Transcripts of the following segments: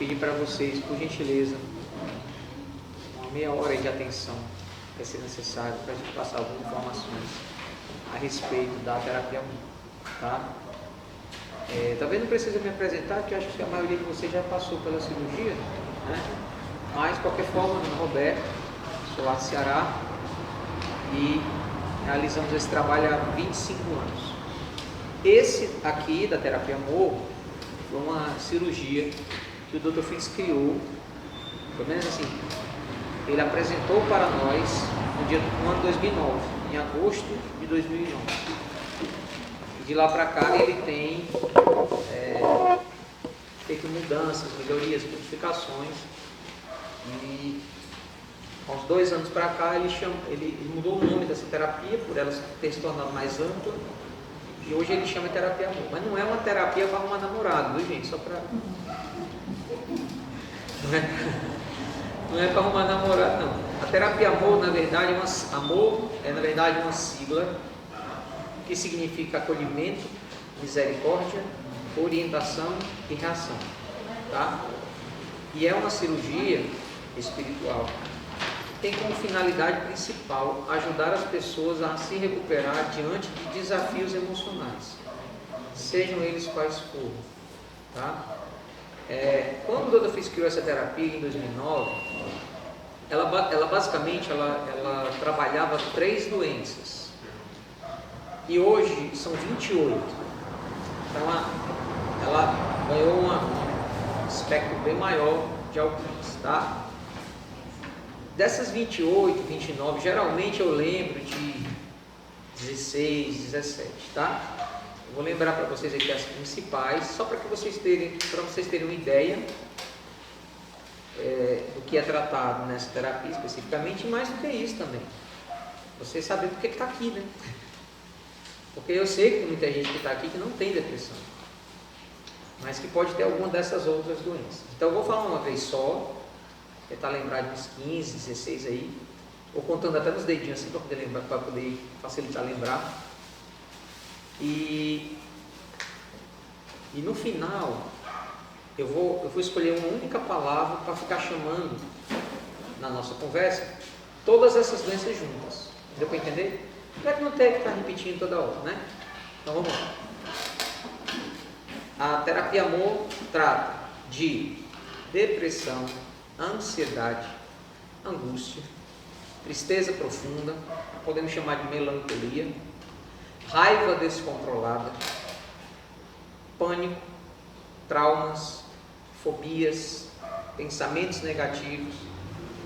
pedir para vocês, por gentileza, uma meia hora de atenção, que vai ser necessário para a gente passar algumas informações a respeito da terapia Amor, tá? Talvez não precise me apresentar, porque eu acho que a maioria de vocês já passou pela cirurgia, né? Mas, de qualquer forma, meu nome é Roberto, sou lá do Ceará e realizamos esse trabalho há 25 anos. Esse aqui, da terapia Amor, foi uma cirurgia que o Dr. Fritz criou, pelo menos assim, ele apresentou para nós no ano 2009, em agosto de 2009. E de lá para cá ele tem feito mudanças, melhorias, modificações. E há uns 2 anos para cá ele mudou o nome dessa terapia, por ela ter se tornado mais ampla. E hoje ele chama terapia Amor. Mas não é uma terapia para arrumar namorado, viu, gente? Só para... Não é para arrumar namorado, não. A terapia Amor, na verdade, é uma sigla que significa acolhimento, misericórdia, orientação e reação, tá? E é uma cirurgia espiritual que tem como finalidade principal ajudar as pessoas a se recuperar diante de desafios emocionais, sejam eles quais forem, tá? Quando o Dr. Fritz criou essa terapia em 2009, ela basicamente trabalhava 3 doenças e hoje são 28. Então ela ganhou um espectro bem maior de alcance, tá? Dessas 28, 29, geralmente eu lembro de 16, 17, tá? Eu vou lembrar para vocês aqui as principais, só para vocês terem uma ideia do que é tratado nessa terapia especificamente, e mais do que isso também. Vocês sabem por que está aqui, né? Porque eu sei que tem muita gente que está aqui que não tem depressão, mas que pode ter alguma dessas outras doenças. Então eu vou falar uma vez só, tentar lembrar de uns 15, 16 aí, ou contando até nos dedinhos assim para poder facilitar lembrar. E no final eu vou escolher uma única palavra para ficar chamando na nossa conversa todas essas doenças juntas. Deu para entender? Para que não tenha que estar repetindo toda hora, né? Então vamos lá. A terapia Amor trata de depressão, ansiedade, angústia, tristeza profunda, podemos chamar de melancolia, raiva descontrolada, pânico, traumas, fobias, pensamentos negativos,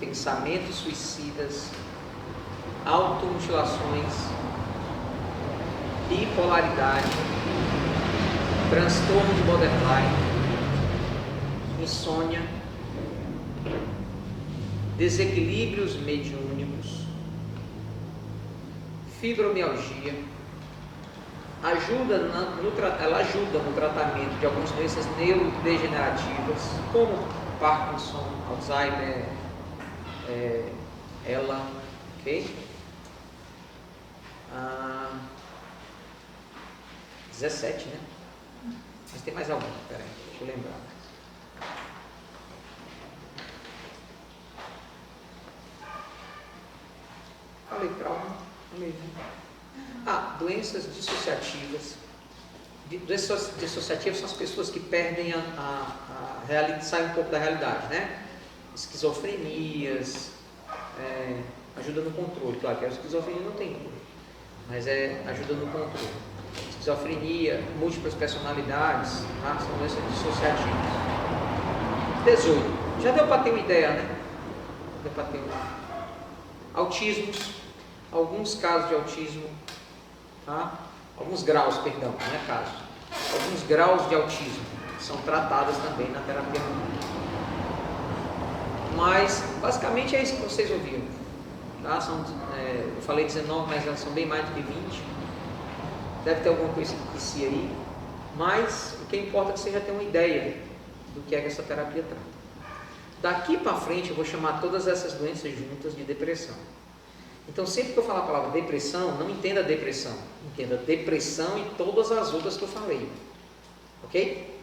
pensamentos suicidas, automutilações, bipolaridade, transtorno de borderline, insônia, desequilíbrios mediúnicos, fibromialgia. Ela ajuda no tratamento de algumas doenças neurodegenerativas, como Parkinson, Alzheimer, ok? 17, né? Mas tem mais algum, peraí, deixa eu lembrar. Falei trauma, falei, né? Doenças dissociativas. Doenças dissociativas são as pessoas que perdem a realidade, saem um pouco da realidade, né? Esquizofrenias, ajuda no controle, claro que a esquizofrenia não tem cura, mas ajuda no controle. Esquizofrenia, múltiplas personalidades, tá? São doenças dissociativas. 18. Já deu para ter uma ideia, né? Deu para ter autismos, alguns casos de autismo, tá? Alguns graus, perdão, não é caso. Alguns graus de autismo são tratados também na terapia. Mas basicamente é isso que vocês ouviram, tá? Eu falei 19, mas elas são bem mais do que 20. Deve ter alguma coisa que se aí, mas o que importa é que você já tenha uma ideia do que é que essa terapia trata. Daqui para frente eu vou chamar todas essas doenças juntas de depressão. Então sempre que eu falar a palavra depressão, não entenda depressão, entenda depressão e todas as outras que eu falei. Ok?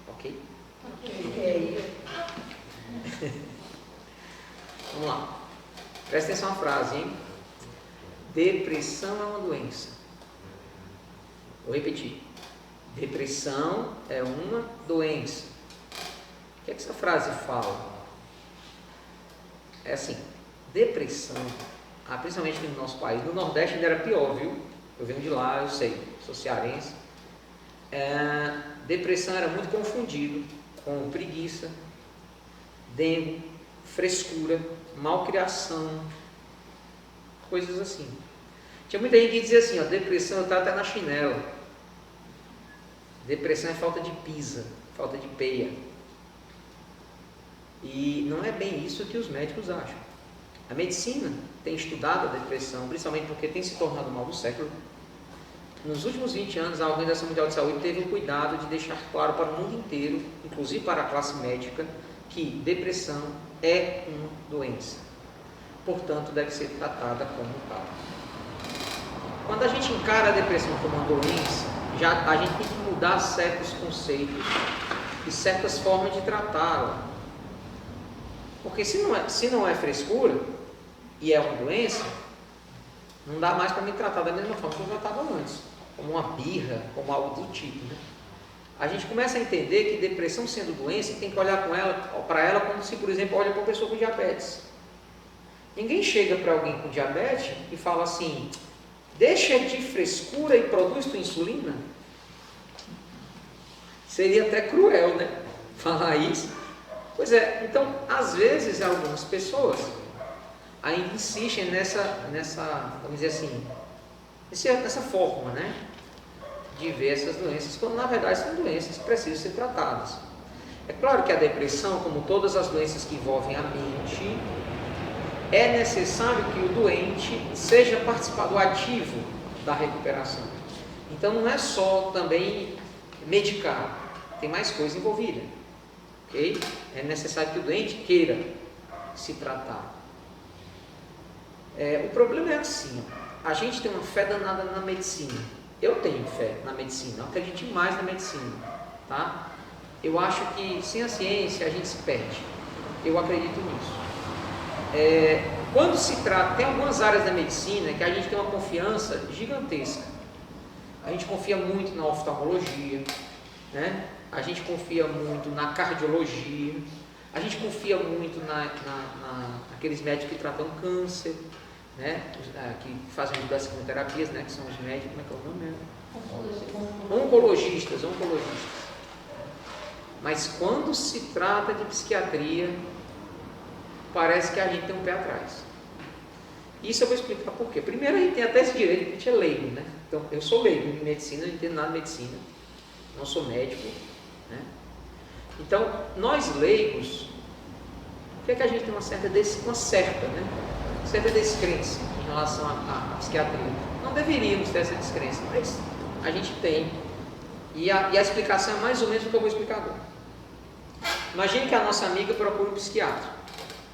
Ok? Vamos lá. Presta atenção na frase, hein? Depressão é uma doença. Vou repetir. Depressão é uma doença. O que é que essa frase fala? É assim, depressão, principalmente no nosso país, no Nordeste ainda era pior, viu? Eu venho de lá, eu sei, sou cearense. Depressão era muito confundido com preguiça, dengue, frescura, malcriação, coisas assim. Tinha muita gente que dizia assim, ó, depressão eu estava até na chinela. Depressão é falta de pisa, falta de peia. E não é bem isso que os médicos acham. A medicina tem estudado a depressão, principalmente porque tem se tornado o mal do século. Nos últimos 20 anos, a Organização Mundial de Saúde teve o cuidado de deixar claro para o mundo inteiro, inclusive para a classe médica, que depressão é uma doença. Portanto, deve ser tratada como tal. Quando a gente encara a depressão como uma doença, a gente tem que mudar certos conceitos e certas formas de tratá-la. Porque se não é frescura e é uma doença, não dá mais para me tratar da mesma forma que eu tratava antes, como uma birra, como algo do tipo, né? A gente começa a entender que depressão sendo doença, tem que olhar para ela como se, por exemplo, olha para uma pessoa com diabetes. Ninguém chega para alguém com diabetes e fala assim, deixa de frescura e produz tua insulina. Seria até cruel, né? Falar isso. Pois é, então, às vezes, algumas pessoas ainda insistem vamos dizer assim, nessa forma, né? De ver essas doenças, quando na verdade são doenças que precisam ser tratadas. É claro que a depressão, como todas as doenças que envolvem a mente, é necessário que o doente seja participado ativo da recuperação. Então não é só também medicar, tem mais coisa envolvida. Okay? É necessário que o doente queira se tratar. O problema é assim, a gente tem uma fé danada na medicina. Eu tenho fé na medicina, eu acredito mais na medicina, tá? Eu acho que sem a ciência a gente se perde. Eu acredito nisso. Quando se trata, tem algumas áreas da medicina que a gente tem uma confiança gigantesca. A gente confia muito na oftalmologia, né? A gente confia muito na cardiologia, a gente confia muito naqueles médicos que tratam câncer, né? Que fazem as quimioterapias, né? Que são os médicos, como é que é o nome mesmo? Oncologistas. Mas quando se trata de psiquiatria, parece que a gente tem um pé atrás. Isso eu vou explicar por quê. Primeiro, a gente tem até esse direito, a gente é leigo, né? Então, eu sou leigo em medicina, não entendo nada de medicina, não sou médico, né? Então, nós leigos, o que é que a gente tem uma certa descrença em relação à psiquiatria? Não deveríamos ter essa descrença, mas a gente tem. E a explicação é mais ou menos o que eu vou explicar agora. Imagine que a nossa amiga procura um psiquiatra.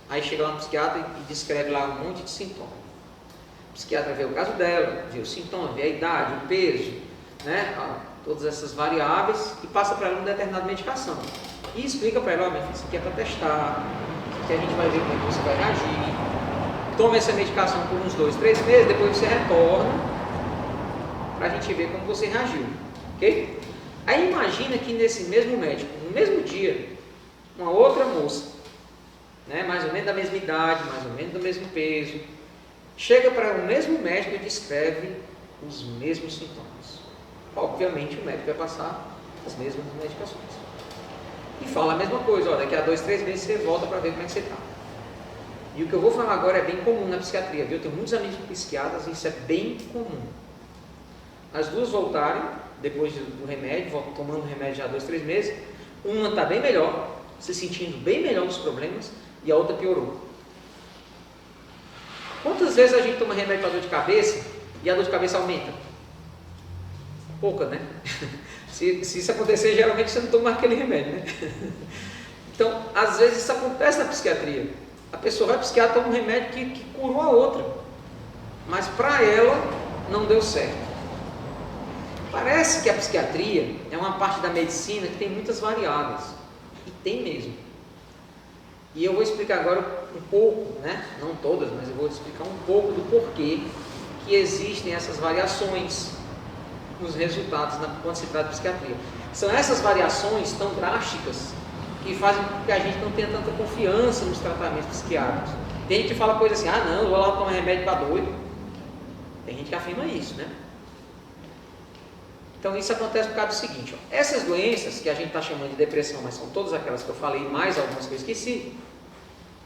Aí chega lá no psiquiatra e descreve lá um monte de sintomas. O psiquiatra vê o caso dela, vê os sintomas, vê a idade, o peso, né? Todas essas variáveis e passa para ela uma determinada medicação. E explica para ela, minha filha, isso aqui é para testar, isso aqui a gente vai ver como é que você vai reagir. Toma essa medicação por uns 2, 3 meses, depois você retorna para a gente ver como você reagiu. Ok? Aí imagina que nesse mesmo médico, no mesmo dia, uma outra moça, né, mais ou menos da mesma idade, mais ou menos do mesmo peso, chega para o mesmo médico e descreve os mesmos sintomas. Obviamente o médico vai passar as mesmas medicações. E fala a mesma coisa, ó, daqui a 2, 3 meses você volta para ver como é que você está. E o que eu vou falar agora é bem comum na psiquiatria, viu? Eu tenho muitos amigos psiquiatras e isso é bem comum. As duas voltarem, depois do remédio, voltam tomando o remédio já há 2, 3 meses, uma está bem melhor, se sentindo bem melhor dos problemas, e a outra piorou. Quantas vezes a gente toma remédio para dor de cabeça e a dor de cabeça aumenta? Pouca, né? Se isso acontecer, geralmente você não toma aquele remédio, né? Então, às vezes isso acontece na psiquiatria. A pessoa vai ao psiquiatra, toma um remédio que curou a outra, mas para ela não deu certo. Parece que a psiquiatria é uma parte da medicina que tem muitas variáveis. E tem mesmo. E eu vou explicar agora um pouco, né? Não todas, mas eu vou explicar um pouco do porquê que existem essas variações nos resultados quando se trata de psiquiatria. São essas variações tão drásticas que fazem com que a gente não tenha tanta confiança nos tratamentos psiquiátricos. Tem gente que fala coisa assim, não, eu vou lá tomar remédio para doido. Tem gente que afirma isso, né? Então isso acontece por causa do seguinte, essas doenças que a gente está chamando de depressão, mas são todas aquelas que eu falei, mais algumas que eu esqueci,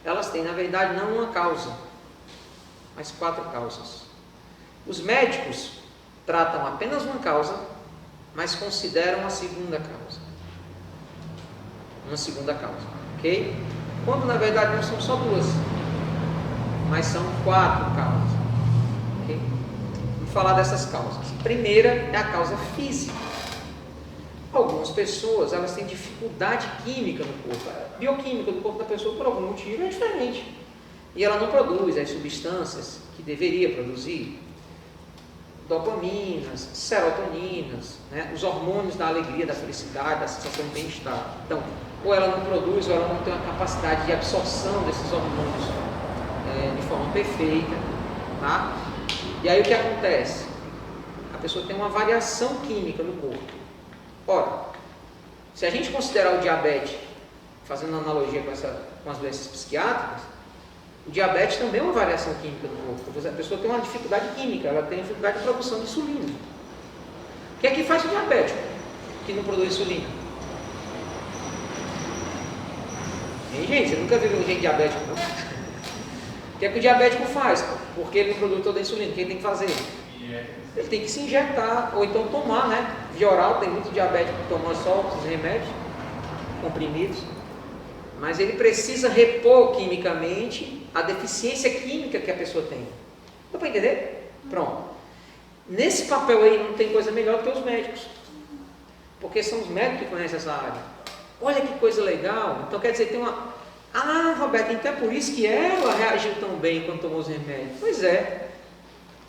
elas têm na verdade não uma causa, mas 4 causas. Os médicos tratam apenas uma causa, mas consideram uma segunda causa. Uma segunda causa, ok? Quando na verdade não são só 2, mas são 4 causas, ok? Vou falar dessas causas. A primeira é a causa física. Algumas pessoas, elas têm dificuldade química no corpo. A bioquímica do corpo da pessoa, por algum motivo, é diferente. E ela não produz as substâncias que deveria produzir. Dopaminas, serotoninas, né? Os hormônios da alegria, da felicidade, da sensação de bem-estar. Então, ou ela não produz, ou ela não tem uma capacidade de absorção desses hormônios de forma perfeita. Tá? E aí o que acontece? A pessoa tem uma variação química no corpo. Ora, se a gente considerar o diabetes, fazendo analogia com as doenças psiquiátricas, o diabetes também é uma variação química do corpo. A pessoa tem uma dificuldade química, ela tem dificuldade de produção de insulina. O que é que faz o diabético que não produz insulina? Hein, gente, você nunca viu ninguém diabético, não? O que é que o diabético faz? Porque ele não produz toda a insulina, o que ele tem que fazer? Ele tem que se injetar, ou então tomar, né? Via oral, tem muito diabético que toma só os remédios, comprimidos. Mas ele precisa repor quimicamente a deficiência química que a pessoa tem. Dá para entender? Pronto. Nesse papel aí não tem coisa melhor do que os médicos. Porque são os médicos que conhecem essa área. Olha que coisa legal. Então quer dizer, tem uma... Roberto, então é por isso que ela reagiu tão bem quando tomou os remédios. Pois é.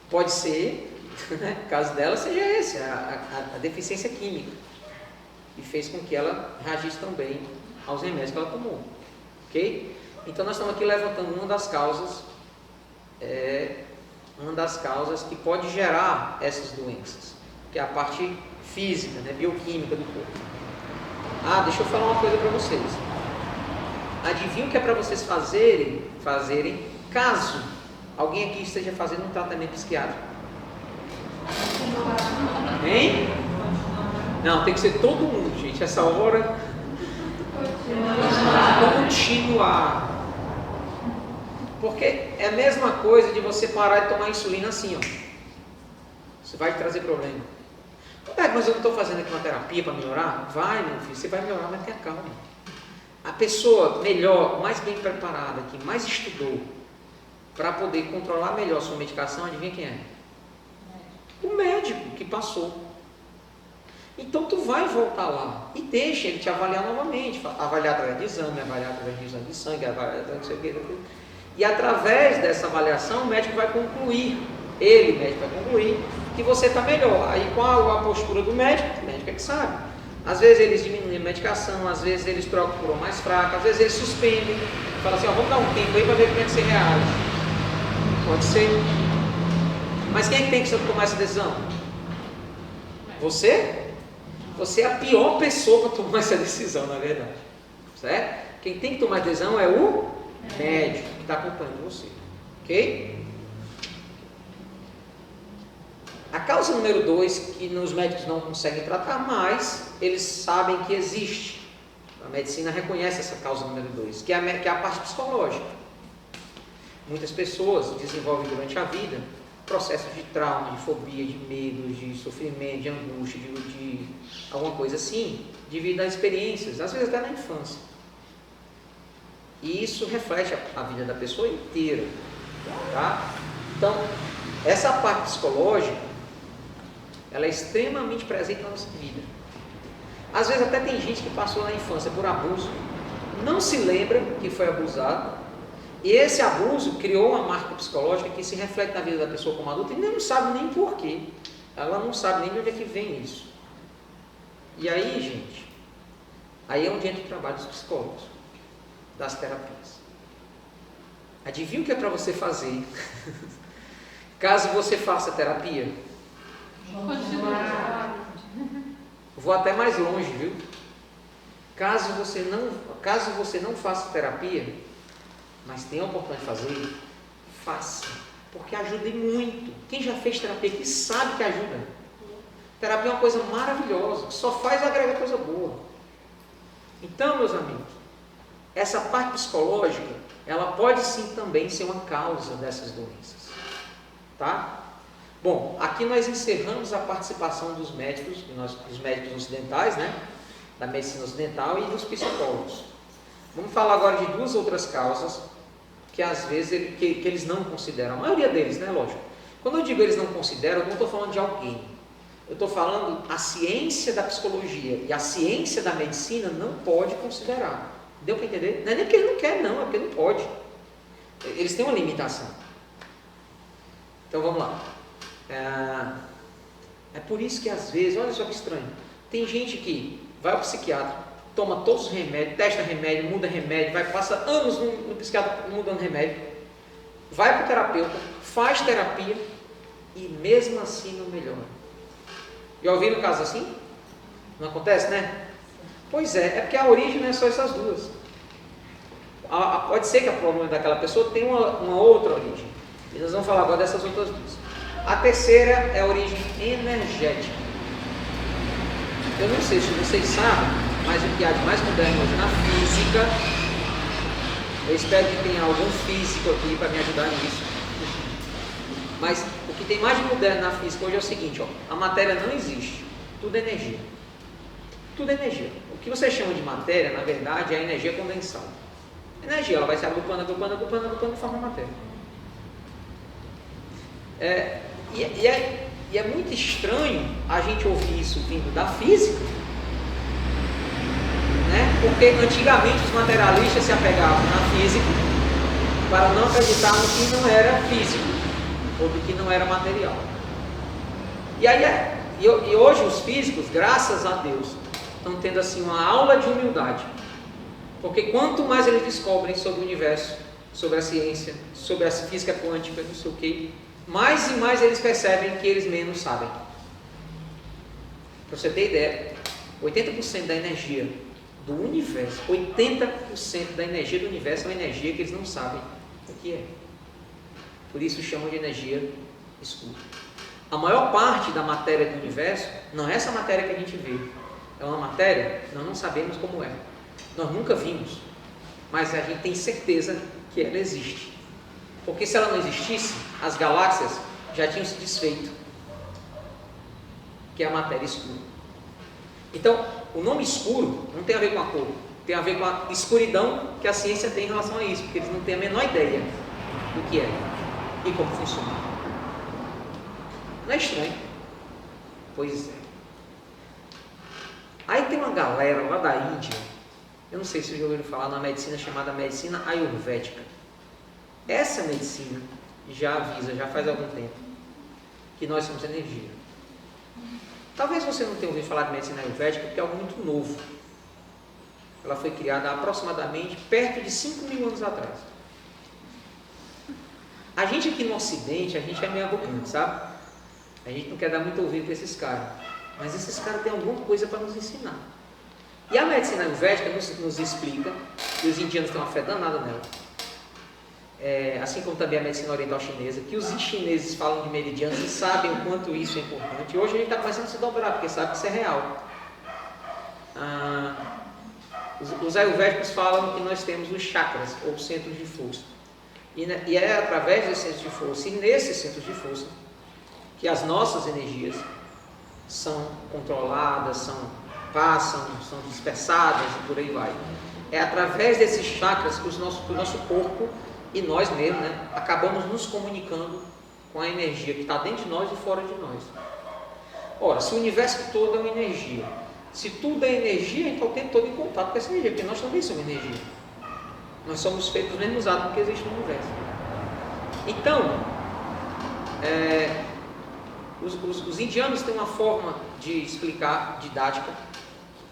Pode ser, né? O caso dela seja esse, a deficiência química. E fez com que ela reagisse tão bem aos remédios que ela tomou. Ok? Então nós estamos aqui levantando uma das causas que pode gerar essas doenças, que é a parte física, né, bioquímica do corpo. Deixa eu falar uma coisa para vocês. Adivinha o que é para vocês fazerem caso alguém aqui esteja fazendo um tratamento psiquiátrico? Hein? Não, tem que ser todo mundo, gente. Essa hora continuar. Porque é a mesma coisa de você parar de tomar insulina assim, ó. Isso vai te trazer problema. Mas eu não estou fazendo aqui uma terapia para melhorar? Vai, meu filho, você vai melhorar, mas tenha calma. A pessoa melhor, mais bem preparada, que mais estudou para poder controlar melhor a sua medicação, adivinha quem é? O médico que passou. Então tu vai voltar lá e deixa ele te avaliar novamente, avaliar através de exame, avaliar através de exame de sangue, avaliar através de não sei o que. E através dessa avaliação o médico vai concluir, o médico vai concluir que você está melhor. Aí qual a postura do médico? O médico é que sabe. Às vezes eles diminuem a medicação, às vezes eles trocam por uma mais fraca, às vezes eles suspendem, falam assim, vamos dar um tempo aí para ver como é que você reage. Pode ser. Mas quem é que tem que tomar essa decisão? Você? Você é a pior pessoa para tomar essa decisão, na verdade. Certo? Quem tem que tomar a decisão é o médico que está acompanhando você. Ok? A causa número 2, que os médicos não conseguem tratar, mas eles sabem que existe. A medicina reconhece essa causa número 2, que é a parte psicológica. Muitas pessoas desenvolvem durante a vida processos de trauma, de fobia, de medo, de sofrimento, de angústia, de alguma coisa assim, devido a experiências, às vezes até na infância. E isso reflete a vida da pessoa inteira. Tá? Então, essa parte psicológica, ela é extremamente presente na nossa vida. Às vezes até tem gente que passou na infância por abuso, não se lembra que foi abusado, e esse abuso criou uma marca psicológica que se reflete na vida da pessoa como adulta e não sabe nem porquê. Ela não sabe nem de onde é que vem isso. E aí, gente, Aí é onde entra o trabalho dos psicólogos, das terapias. Adivinha o que é para você fazer caso você faça terapia? Vou até mais longe, viu? Caso você não faça terapia, mas tenha a oportunidade de fazer, faça, porque ajuda muito. Quem já fez terapia aqui sabe que ajuda. Terapia é uma coisa maravilhosa, só faz agregar coisa boa. Então, meus amigos, essa parte psicológica, ela pode sim também ser uma causa dessas doenças, tá? Bom, aqui nós encerramos a participação dos médicos, dos médicos ocidentais, né? Da medicina ocidental e dos psicólogos. Vamos falar agora de duas outras causas que às vezes que eles não consideram, a maioria deles, né? Lógico. Quando eu digo eles não consideram, eu não estou falando de alguém. Eu estou falando a ciência da psicologia e a ciência da medicina não pode considerar. Deu para entender? Não é nem porque ele não quer, não, é porque não pode. Eles têm uma limitação. Então vamos lá. É por isso que às vezes, olha só que estranho, tem gente que vai ao psiquiatra, toma todos os remédios, testa remédio, muda remédio, passa anos no psiquiatra mudando remédio, vai para o terapeuta, faz terapia e mesmo assim não melhora. Já ouviram casos assim? Não acontece, né? Pois é porque a origem não é só essas duas. Pode ser que o problema daquela pessoa tenha uma outra origem. E nós vamos falar agora dessas outras duas. A terceira é a origem energética. Eu não sei se vocês sabem, mas o que há de mais moderno hoje na física, eu espero que tenha algum físico aqui para me ajudar nisso. Mas o que tem mais de moderno na física hoje é o seguinte, ó, a matéria não existe, tudo é energia. Tudo é energia. O que você chama de matéria, na verdade, é a energia condensada. A energia, ela vai se agrupando e forma matéria. E é muito estranho a gente ouvir isso vindo da física, né? Porque antigamente os materialistas se apegavam na física para não acreditar no que não era físico, ou do que não era material. E hoje os físicos, graças a Deus, estão tendo assim uma aula de humildade. Porque quanto mais eles descobrem sobre o universo, sobre a ciência, sobre a física quântica, não sei o que, mais e mais eles percebem que eles menos sabem. Para você ter ideia, 80% da energia do universo, 80% da energia do universo é uma energia que eles não sabem o que é. Por isso chamam de energia escura. A maior parte da matéria do universo não é essa matéria que a gente vê. É uma matéria que nós não sabemos como é. Nós nunca vimos, mas a gente tem certeza que ela existe. Porque se ela não existisse, as galáxias já tinham se desfeito, que é a matéria escura. Então, o nome escuro não tem a ver com a cor, tem a ver com a escuridão que a ciência tem em relação a isso, porque eles não têm a menor ideia do que é e como funciona. Não é estranho? Pois é. Aí tem uma galera lá da Índia, eu não sei se vocês já ouviram falar na medicina chamada medicina ayurvédica. Essa medicina já avisa, já faz algum tempo, que nós somos energia. Talvez você não tenha ouvido falar de medicina ayurvédica porque é algo muito novo. Ela foi criada há aproximadamente perto de 5.000 anos atrás. A gente aqui no Ocidente, a gente é meio arrogante, sabe? A gente não quer dar muito ouvido para esses caras. Mas esses caras têm alguma coisa para nos ensinar. E a medicina ayurvédica nos explica, e os indianos têm uma fé danada nela, assim como também a medicina oriental chinesa, que os chineses falam de meridianos e sabem o quanto isso é importante. E hoje a gente está começando a se dobrar, porque sabe que isso é real. Os ayurvédicos falam que nós temos os chakras, ou centros de força. E é através desses centros de força, e nesses centros de força, que as nossas energias são controladas, são dispersadas e por aí vai. É através desses chakras que o nosso corpo e nós mesmos, né, acabamos nos comunicando com a energia que está dentro de nós e fora de nós. Ora, se o universo todo é uma energia, se tudo é energia, então o tempo todo em contato com essa energia, porque nós também somos energia. Nós somos feitos dos mesmos átomos que existem no universo. Então, os indianos têm uma forma de explicar didática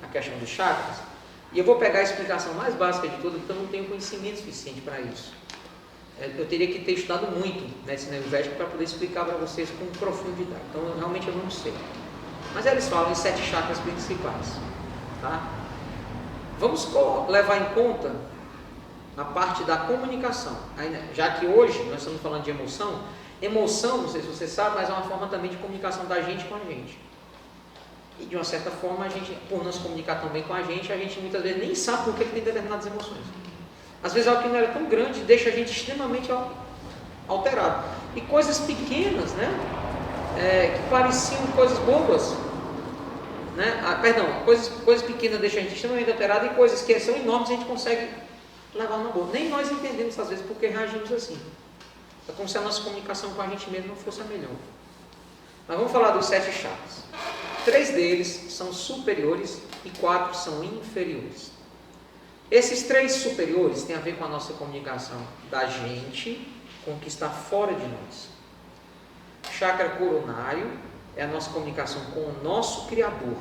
a questão dos chakras, E eu vou pegar a explicação mais básica de tudo, porque eu não tenho conhecimento suficiente para isso. Eu teria que ter estudado muito medicina ayurvédica para poder explicar para vocês com profundidade. Então, realmente eu não sei. Mas eles falam em 7 chakras principais. Tá? Vamos levar em conta a parte da comunicação. Já que hoje nós estamos falando de emoção, emoção, não sei se você sabe, mas é uma forma também de comunicação da gente com a gente. E de uma certa forma, a gente, por não se comunicar tão bem com a gente muitas vezes nem sabe por que tem determinadas emoções. Às vezes algo que não era tão grande deixa a gente extremamente alterado. E coisas pequenas, né? Que pareciam coisas bobas, né? Coisas pequenas deixam a gente extremamente alterado, e coisas que são enormes a gente consegue levar na boa. Nem nós entendemos às vezes porque reagimos assim. É como se a nossa comunicação com a gente mesmo não fosse a melhor. Mas vamos falar dos 7 chakras. 3 deles são superiores e 4 são inferiores. Esses 3 superiores têm a ver com a nossa comunicação da gente com o que está fora de nós. O chakra coronário é a nossa comunicação com o nosso Criador.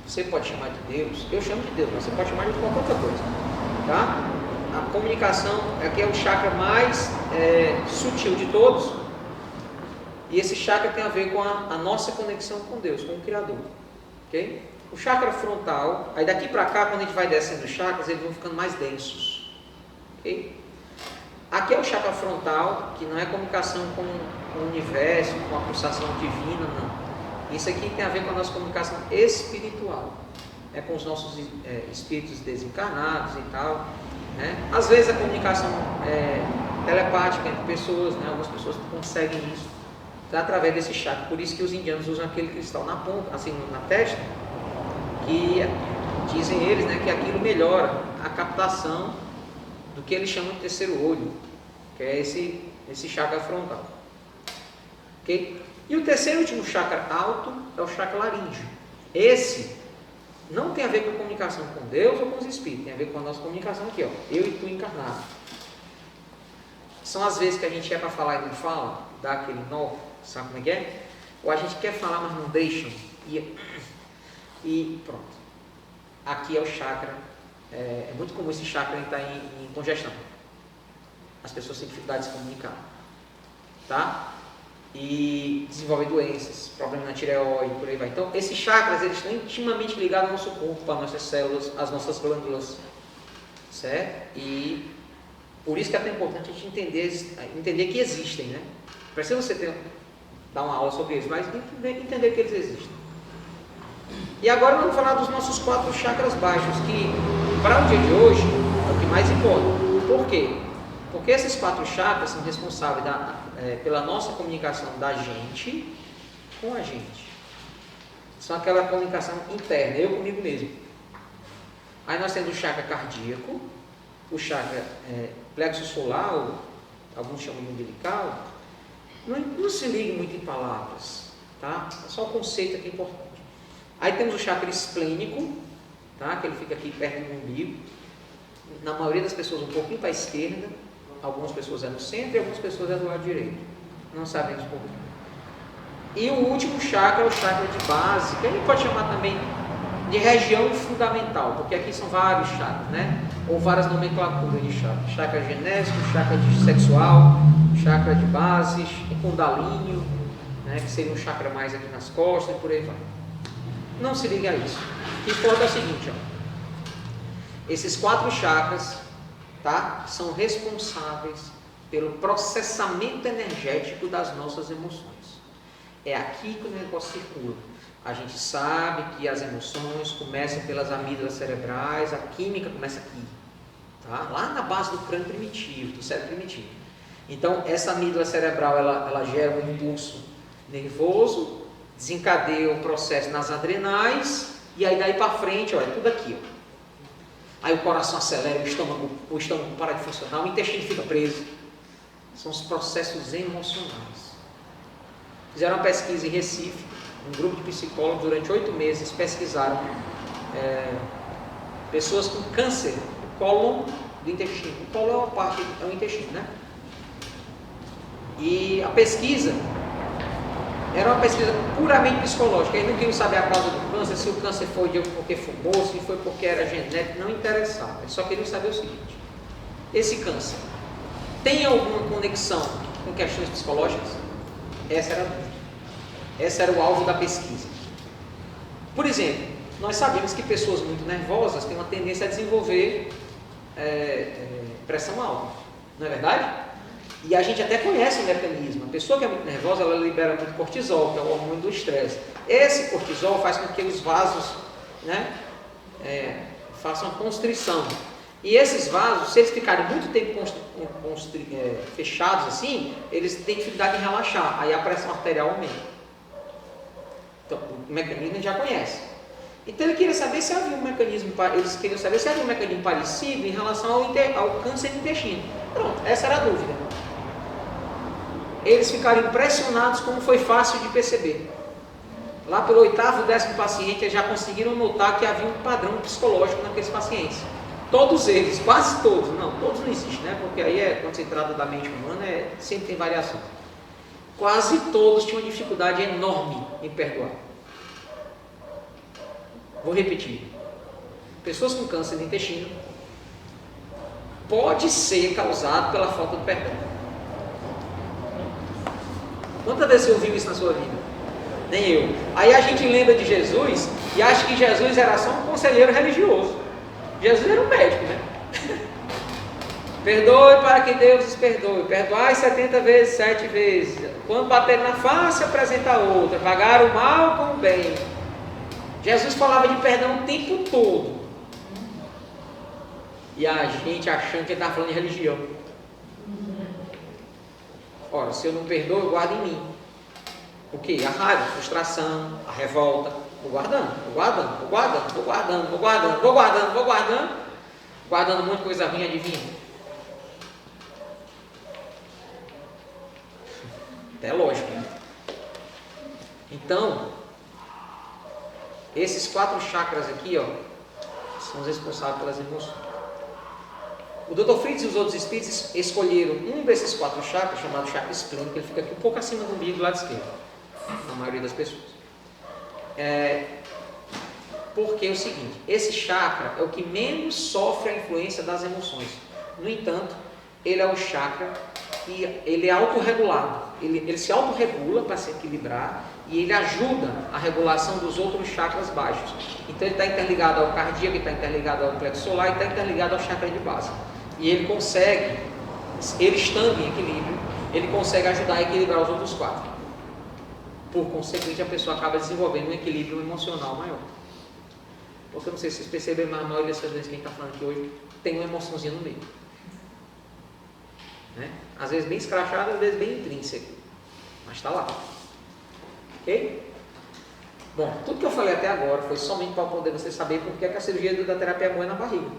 Você pode chamar de Deus, eu chamo de Deus, mas você pode chamar de qualquer outra coisa. Tá? A comunicação aqui é o chakra mais sutil de todos. E esse chakra tem a ver com a nossa conexão com Deus, com o Criador. Okay? O chakra frontal, aí daqui para cá, quando a gente vai descendo os chakras, eles vão ficando mais densos. Okay? Aqui é o chakra frontal, que não é comunicação com o universo, com a pulsação divina, não. Isso aqui tem a ver com a nossa comunicação espiritual. Com os nossos espíritos desencarnados e tal. Né? Às vezes a comunicação telepática entre pessoas, né? Algumas pessoas conseguem isso através desse chakra. Por isso que os indianos usam aquele cristal na ponta, assim na testa, que dizem eles, né, que aquilo melhora a captação do que eles chamam de terceiro olho, que é esse chakra frontal. Okay? E o terceiro e último chakra alto é o chakra laríngeo. Esse não tem a ver com a comunicação com Deus ou com os espíritos, tem a ver com a nossa comunicação aqui, ó, eu e tu encarnado. São as vezes que a gente é para falar e não fala, dá aquele nó, sabe como é que é? Ou a gente quer falar, mas não deixam, e pronto. Aqui é o chakra, é muito comum esse chakra estar em congestão. As pessoas têm dificuldade de se comunicar, tá? E desenvolvem doenças, problemas na tireoide, por aí vai. Então, esses chakras, eles estão intimamente ligados ao nosso corpo, às nossas células, às nossas glândulas, certo? E por isso que é tão importante a gente entender que existem, né? Precisa você dar uma aula sobre eles, mas entender que eles existem. E agora vamos falar dos nossos 4 chakras baixos, que para o dia de hoje é o que mais importa. Por quê? Porque esses 4 chakras são responsáveis pela nossa comunicação da gente com a gente. São aquela comunicação interna, eu comigo mesmo. Aí nós temos o chakra cardíaco, o chakra plexo solar, ou alguns chamam de umbilical. Não se ligue muito em palavras, tá? É só o conceito aqui importante. Aí temos o chakra esplênico, tá? Que ele fica aqui perto do umbigo. Na maioria das pessoas um pouquinho para a esquerda, algumas pessoas é no centro e algumas pessoas é do lado direito. Não sabemos por quê. E o último chakra é o chakra de base, que a gente pode chamar também de região fundamental, porque aqui são vários chakras, né? Ou várias nomenclaturas de chakras. Chakra genésico, chakra sexual, chakra de bases, o kundalini, né? Que seria um chakra mais aqui nas costas e por aí vai. Não se ligue a isso. O que importa é o seguinte, ó. Esses 4 chakras, tá? São responsáveis pelo processamento energético das nossas emoções. É aqui que o negócio circula. A gente sabe que as emoções começam pelas amígdalas cerebrais, a química começa aqui, tá? Lá na base do crânio primitivo, do cérebro primitivo. Então, essa amígdala cerebral, ela gera um impulso nervoso, desencadeia o processo nas adrenais, e aí daí para frente, ó, é tudo aqui, ó. Aí o coração acelera, o estômago para de funcionar, o intestino fica preso. São os processos emocionais. Fizeram uma pesquisa em Recife, um grupo de psicólogos, durante 8 meses, pesquisaram pessoas com câncer do cólon do intestino. O cólon é uma parte, é o intestino, né? E a pesquisa Era uma pesquisa puramente psicológica. Eles não queriam saber a causa do câncer, se o câncer foi porque fumou, se foi porque era genético, não interessava. Eles só queriam saber o seguinte: esse câncer tem alguma conexão com questões psicológicas? Essa era a dúvida. Esse era o alvo da pesquisa. Por exemplo, nós sabemos que pessoas muito nervosas têm uma tendência a desenvolver pressão alta, não é verdade? E a gente até conhece o mecanismo. A pessoa que é muito nervosa, ela libera muito cortisol, que é o hormônio do estresse. Esse cortisol faz com que os vasos, né, façam uma constrição. E esses vasos, se eles ficarem muito tempo fechados assim, eles têm dificuldade em relaxar. Aí a pressão arterial aumenta. Então, o mecanismo a gente já conhece. Então ele queria saber se havia um mecanismo, eles queriam saber se havia um mecanismo parecido em relação ao câncer do intestino. Pronto, essa era a dúvida. Eles ficaram impressionados como foi fácil de perceber. Lá pelo 8º, 10º paciente, eles já conseguiram notar que havia um padrão psicológico naqueles pacientes. Todos eles, quase todos, não, todos não existem, né? Porque aí quando se trata da mente humana, sempre tem variação. Quase todos tinham uma dificuldade enorme em perdoar. Vou repetir. Pessoas com câncer do intestino pode ser causado pela falta de perdão. Quantas vezes você ouviu isso na sua vida? Nem eu. Aí a gente lembra de Jesus e acha que Jesus era só um conselheiro religioso. Jesus era um médico, né? Perdoe para que Deus os perdoe. Perdoai 70 vezes, 7 vezes. Quando bater na face, apresenta outra. Pagar o mal com o bem. Jesus falava de perdão o tempo todo. E a gente achando que ele estava falando de religião. Ora, se eu não perdoo, eu guardo em mim. O que? A raiva, a frustração, a revolta. Vou guardando, vou guardando, vou guardando, vou guardando, vou guardando, vou guardando, vou guardando. Guardando um monte de coisa ruim, adivinha? É lógico, né? Então, esses 4 chakras aqui, ó, são os responsáveis pelas emoções. O Dr. Fritz e os outros espíritos escolheram um desses 4 chakras, chamado chakra esplênico, ele fica aqui um pouco acima do umbigo do lado esquerdo, na maioria das pessoas. Porque é o seguinte, esse chakra é o que menos sofre a influência das emoções. No entanto, ele é o chakra que ele é autorregulado, ele se autorregula para se equilibrar e ele ajuda a regulação dos outros chakras baixos. Então ele está interligado ao cardíaco, ele está interligado ao plexo solar e está interligado ao chakra de base. E ele consegue, ele estando em equilíbrio, ele consegue ajudar a equilibrar os outros 4. Por consequente, a pessoa acaba desenvolvendo um equilíbrio emocional maior. Porque eu não sei se vocês perceberam, mas a maioria dessas vezes que a gente está falando aqui hoje tem uma emoçãozinha no meio. Né? Às vezes bem escrachada, às vezes bem intrínseca. Mas está lá. Ok? Bom, tudo que eu falei até agora foi somente para poder você saber por que a cirurgia da terapia é boa na barriga.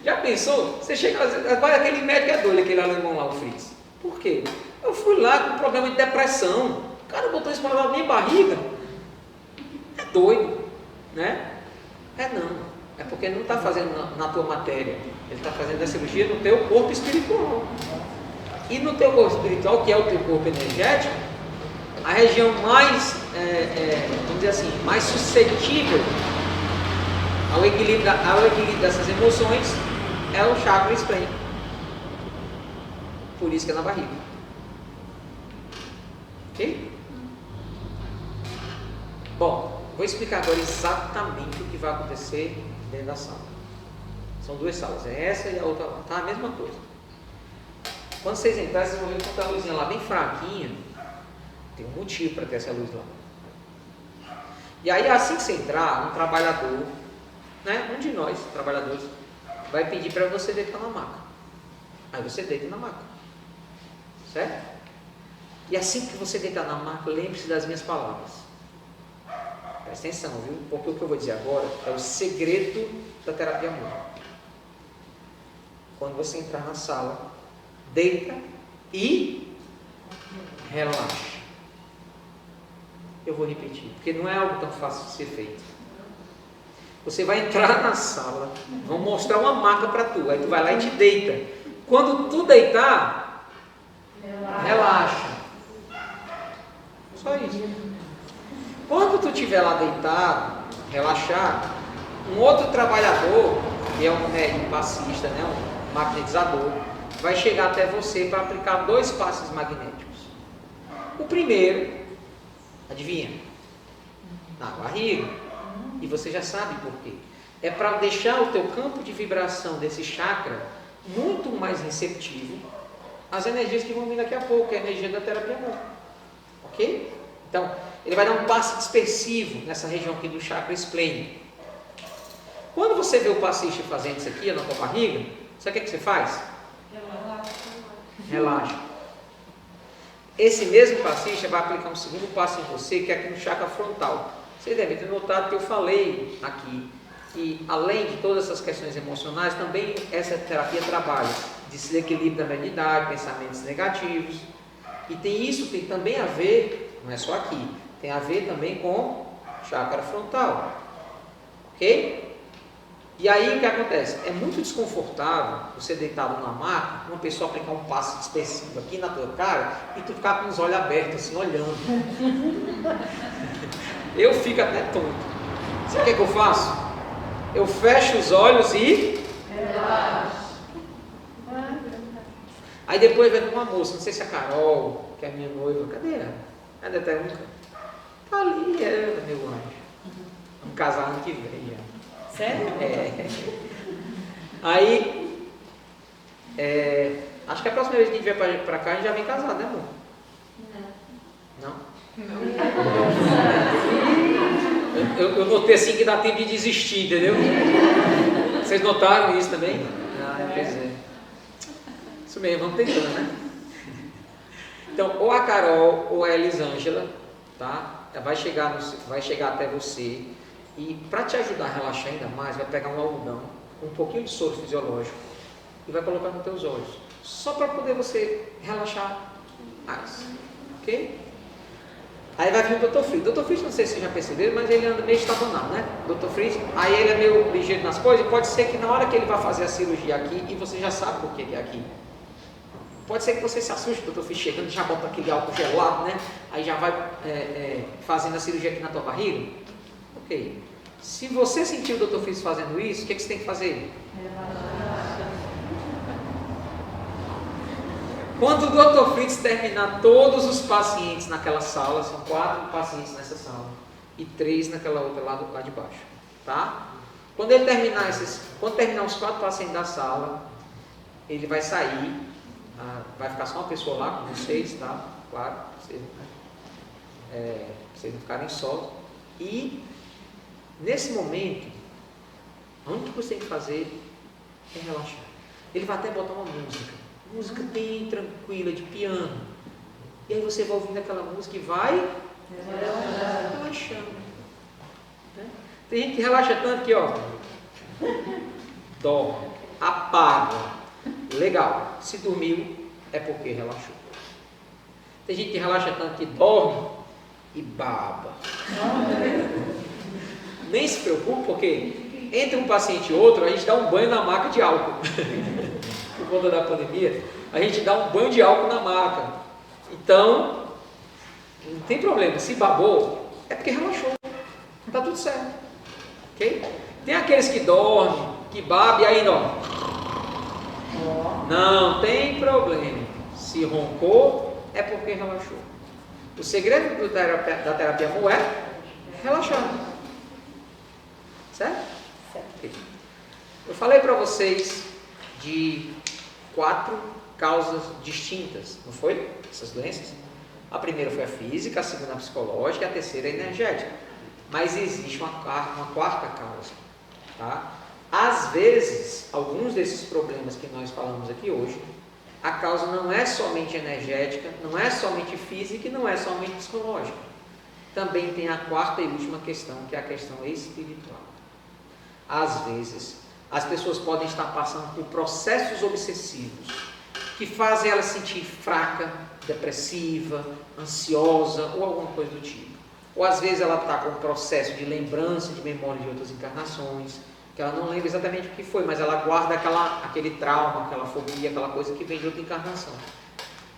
Já pensou? Você chega, vai aquele médico é doido, aquele alemão lá, o Fritz. Por quê? Eu fui lá com um problema de depressão. O cara botou isso para na minha barriga. É doido, né? Não. É porque ele não está fazendo na tua matéria. Ele está fazendo a cirurgia no teu corpo espiritual. E no teu corpo espiritual, que é o teu corpo energético, a região mais, vamos dizer assim, mais suscetível ao equilíbrio dessas emoções é o chakra esplênico. Por isso que é na barriga. Ok? Bom, vou explicar agora exatamente o que vai acontecer dentro da sala. São 2 salas, essa e a outra lá, tá? A mesma coisa. Quando vocês entrarem, vocês vão ver que tem uma luzinha lá bem fraquinha. Tem um motivo para ter essa luz lá. E aí, assim que você entrar, um trabalhador, né, um de nós, trabalhadores, vai pedir para você deitar na maca. Aí você deita na maca. Certo? E assim que você deitar na maca, lembre-se das minhas palavras. Presta atenção, viu? Porque o que eu vou dizer agora é o segredo da terapia amor. Quando você entrar na sala, deita e relaxa. Eu vou repetir, porque não é algo tão fácil de ser feito. Você vai entrar na sala, vão mostrar uma maca para tu, aí tu vai lá e te deita. Quando tu deitar, relaxa. Só isso. Quando tu estiver lá deitado, relaxado, um outro trabalhador, que é um médico passista, né, um magnetizador, vai chegar até você para aplicar 2 passes magnéticos. O primeiro, adivinha? Na barriga. E você já sabe por quê. É para deixar o teu campo de vibração desse chakra muito mais receptivo às energias que vão vir daqui a pouco, que é a energia da terapia amor. Ok? Então, ele vai dar um passe dispersivo nessa região aqui do chakra esplênico. Quando você vê o passista fazendo isso aqui na tua barriga, sabe o que você faz? Relaxa. Esse mesmo passista vai aplicar um segundo passo em você, que é aqui no chakra frontal. Vocês devem ter notado que eu falei aqui que, além de todas essas questões emocionais, também essa terapia trabalha desequilíbrio da mediunidade, pensamentos negativos. E isso tem também a ver, não é só aqui, tem a ver também com chakra frontal. Ok? E aí o que acontece? É muito desconfortável você deitado numa maca, uma pessoa aplicar um passo dispersivo aqui na tua cara e tu ficar com os olhos abertos assim, olhando. Eu fico até tonto. Sabe o que eu faço? Eu fecho os olhos e relaxa. Aí depois vem uma moça, não sei se é a Carol, que é minha noiva, cadê ela? Cadê até nunca? Tá ali, ela, meu anjo. Vamos casar ano que vem já. Sério? Aí, acho que a próxima vez que a gente vier pra cá, a gente já vem casado, né, amor? Não? Eu notei assim que dá tempo de desistir, entendeu? Vocês notaram isso também? Pois é. Isso mesmo, vamos tentando, né? Então, ou a Carol ou a Elisângela, tá? Vai chegar até você. E para te ajudar a relaxar ainda mais, vai pegar um algodão, um pouquinho de soro fisiológico e vai colocar nos teus olhos, só para poder você relaxar mais, ok? Aí vai vir o Dr. Fritz. Dr. Fritz, não sei se vocês já perceberam, mas ele anda meio estabanado, né? Dr. Fritz, aí ele é meio ligeiro nas coisas e pode ser que na hora que ele vai fazer a cirurgia aqui, e você já sabe por que ele é aqui, pode ser que você se assuste, o Dr. Fritz chegando, já bota aquele álcool gelado, né? Aí já vai fazendo a cirurgia aqui na tua barriga. Ok. Se você sentir o Dr. Fritz fazendo isso, o que você tem que fazer? Quando o Dr. Fritz terminar todos os pacientes naquela sala, são 4 pacientes nessa sala e 3 naquela outra lá de baixo, tá? Quando terminar os 4 pacientes da sala, ele vai sair, vai ficar só uma pessoa lá com vocês, tá? Claro, vocês não ficarem sós. E nesse momento, a única coisa que você tem que fazer é relaxar. Ele vai até botar uma música bem tranquila, de piano. E aí você vai ouvindo aquela música e vai relaxando. Né? Tem gente que relaxa tanto que, ó, dorme, apaga. Legal. Se dormiu, é porque relaxou. Tem gente que relaxa tanto que dorme e baba. Nem se preocupe, porque entre um paciente e outro, a gente dá um banho na maca de álcool. Por conta da pandemia, a gente dá um banho de álcool na maca. Então, não tem problema. Se babou, é porque relaxou. Tá tudo certo. Ok? Tem aqueles que dormem, que babam e ainda, ó. Não tem problema. Se roncou, é porque relaxou. O segredo da terapia amor é relaxar. Certo? Certo. Eu falei para vocês de 4 causas distintas, não foi? Essas doenças. A primeira foi a física, a segunda a psicológica e a terceira a energética. Mas existe uma quarta causa, tá? Às vezes, alguns desses problemas que nós falamos aqui hoje, a causa não é somente energética, não é somente física e não é somente psicológica. Também tem a quarta e última questão, que é a questão espiritual. Às vezes, as pessoas podem estar passando por processos obsessivos que fazem ela se sentir fraca, depressiva, ansiosa ou alguma coisa do tipo. Ou às vezes ela está com um processo de lembrança de memória de outras encarnações, que ela não lembra exatamente o que foi, mas ela guarda aquele trauma, aquela fobia, aquela coisa que vem de outra encarnação.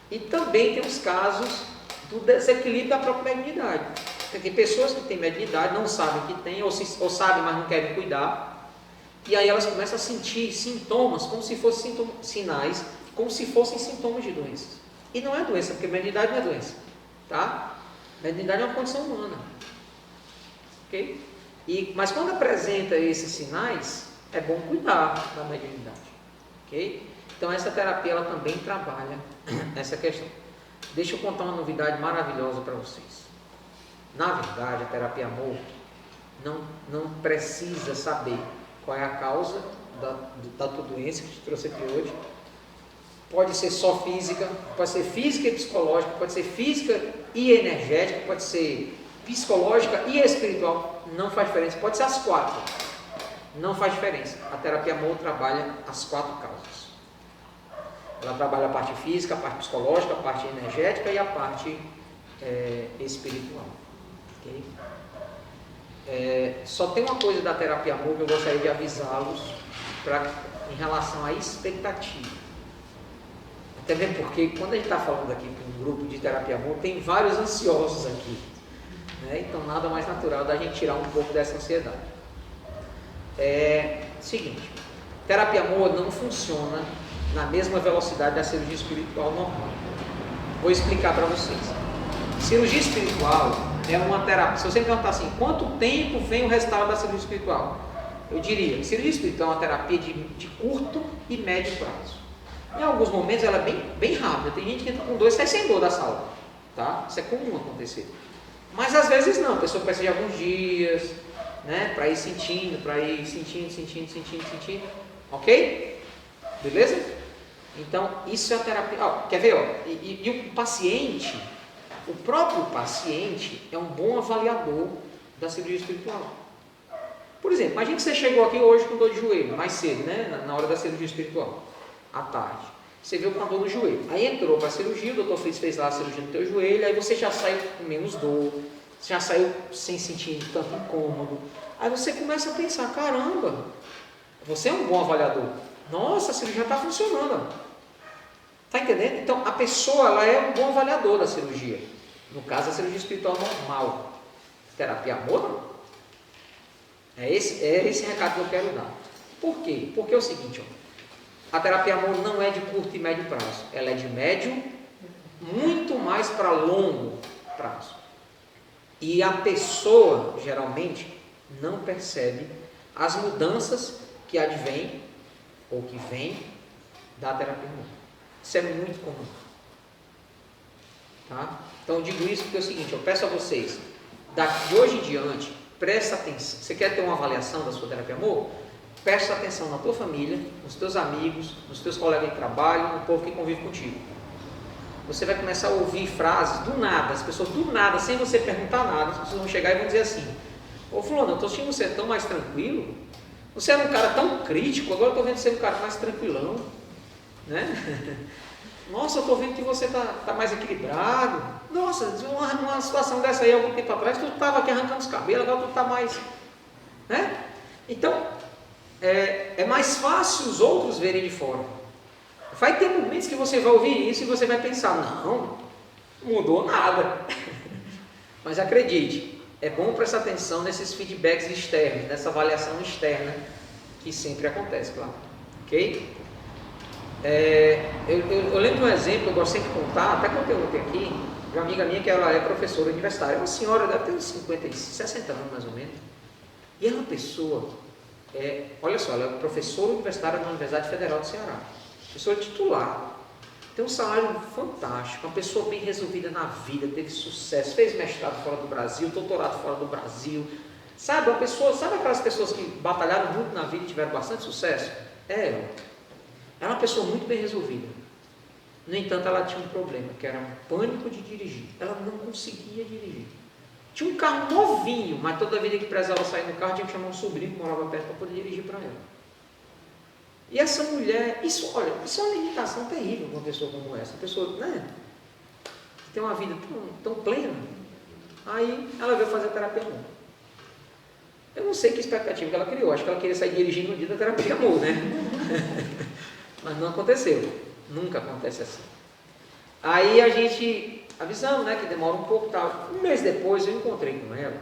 E também tem os casos do desequilíbrio da própria mediunidade. Tem pessoas que têm mediunidade, não sabem que têm, ou sabem, mas não querem cuidar, e aí elas começam a sentir sintomas, como se fossem sinais, como se fossem sintomas de doenças. E não é doença, porque mediunidade não é doença, tá? Mediunidade é uma condição humana, ok? Mas quando apresenta esses sinais, é bom cuidar da mediunidade, ok? Então essa terapia ela também trabalha essa questão. Deixa eu contar uma novidade maravilhosa para vocês. Na verdade, a terapia amor não precisa saber qual é a causa da tua doença que te trouxe aqui hoje. Pode ser só física, pode ser física e psicológica, pode ser física e energética, pode ser psicológica e espiritual, não faz diferença, pode ser as quatro, não faz diferença. A terapia amor trabalha as quatro causas. Ela trabalha a parte física, a parte psicológica, a parte energética e a parte espiritual. Okay? Só tem uma coisa da terapia amor que eu gostaria de avisá-los em relação à expectativa. Até mesmo porque quando a gente está falando aqui para um grupo de terapia amor, tem vários ansiosos aqui, né? Então nada mais natural da gente tirar um pouco dessa ansiedade. Seguinte, terapia amor não funciona na mesma velocidade da cirurgia espiritual normal. Vou explicar para vocês. Cirurgia espiritual é uma terapia. Se você me perguntar assim, quanto tempo vem o resultado da cirurgia espiritual? Eu diria que cirurgia espiritual é uma terapia de curto e médio prazo. Em alguns momentos ela é bem rápida. Tem gente que entra com 2 sai sem dor da sala, tá? Isso é comum acontecer. Mas às vezes não, a pessoa precisa de alguns dias, né? Para ir sentindo, sentindo. Ok? Beleza? Então, isso é a terapia. Quer ver? E o paciente, o próprio paciente é um bom avaliador da cirurgia espiritual. Por exemplo, imagine que você chegou aqui hoje com dor de joelho, mais cedo, né? Na hora da cirurgia espiritual, à tarde. Você viu com a dor no joelho. Aí entrou para a cirurgia, o doutor fez lá a cirurgia no teu joelho, aí você já saiu com menos dor, você já saiu sem sentir tanto incômodo. Aí você começa a pensar, caramba, você é um bom avaliador. Nossa, a cirurgia está funcionando. Está entendendo? Então, a pessoa ela é um bom avaliador da cirurgia. No caso, a cirurgia espiritual normal. Terapia amor, não. É esse recado que eu quero dar. Por quê? Porque é o seguinte, a terapia amor não é de curto e médio prazo. Ela é de médio, muito mais para longo prazo. E a pessoa, geralmente, não percebe as mudanças que advêm ou que vêm da terapia amor. Isso é muito comum. Tá? Então eu digo isso porque é o seguinte, eu peço a vocês, de hoje em diante, presta atenção. Você quer ter uma avaliação da sua terapia amor? Presta atenção na tua família, nos teus amigos, nos teus colegas de trabalho, no povo que convive contigo. Você vai começar a ouvir frases do nada, as pessoas do nada, sem você perguntar nada, as pessoas vão chegar e vão dizer assim: ô fulano, eu estou sentindo você tão mais tranquilo, você era um cara tão crítico, agora eu estou vendo você um cara mais tranquilão, né? Nossa, eu estou vendo que você está mais equilibrado. Nossa, uma situação dessa aí, algum tempo atrás, tu estava aqui arrancando os cabelos, agora tu está mais, né? Então, é mais fácil os outros verem de fora. Vai ter momentos que você vai ouvir isso e você vai pensar, não mudou nada. Mas acredite, é bom prestar atenção nesses feedbacks externos, nessa avaliação externa que sempre acontece, claro. Ok? Eu lembro de um exemplo, eu gosto sempre de contar, até contei ontem aqui, de uma amiga minha que ela é professora universitária, uma senhora, deve ter uns 60 anos mais ou menos, e é uma pessoa, olha só, ela é professora universitária na Universidade Federal do Ceará, professora titular, tem um salário fantástico, uma pessoa bem resolvida na vida, teve sucesso, fez mestrado fora do Brasil, doutorado fora do Brasil, sabe, sabe aquelas pessoas que batalharam muito na vida e tiveram bastante sucesso? Ela é uma pessoa muito bem resolvida. No entanto, ela tinha um problema, que era um pânico de dirigir. Ela não conseguia dirigir. Tinha um carro novinho, mas toda vida que precisava sair no carro, tinha que chamar um sobrinho que morava perto para poder dirigir para ela. E essa mulher, isso é uma limitação terrível para uma pessoa como essa. Uma pessoa, né, que tem uma vida tão plena. Aí ela veio fazer a terapia amor. Eu não sei que expectativa que ela criou. Acho que ela queria sair dirigindo no dia da terapia amor, né? Mas não aconteceu. Nunca acontece assim. Aí a gente avisando, né, que demora um pouco, tal. Um mês depois eu encontrei com ela.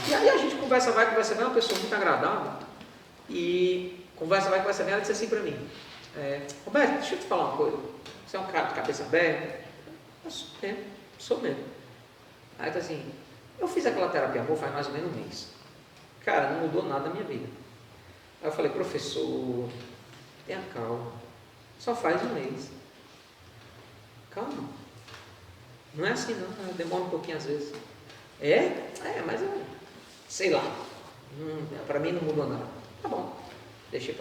E aí a gente conversa vai, é uma pessoa muito agradável. E conversa vai, ela disse assim para mim, Roberto, deixa eu te falar uma coisa. Você é um cara de cabeça aberta? Eu sou mesmo. Aí tá assim, eu fiz aquela terapia amor faz mais ou menos um mês. Cara, não mudou nada na minha vida. Aí eu falei, professor, tenha calma. Só faz um mês. Calma. Não é assim não, demora um pouquinho às vezes. Mas sei lá. Para mim não mudou nada. Tá bom.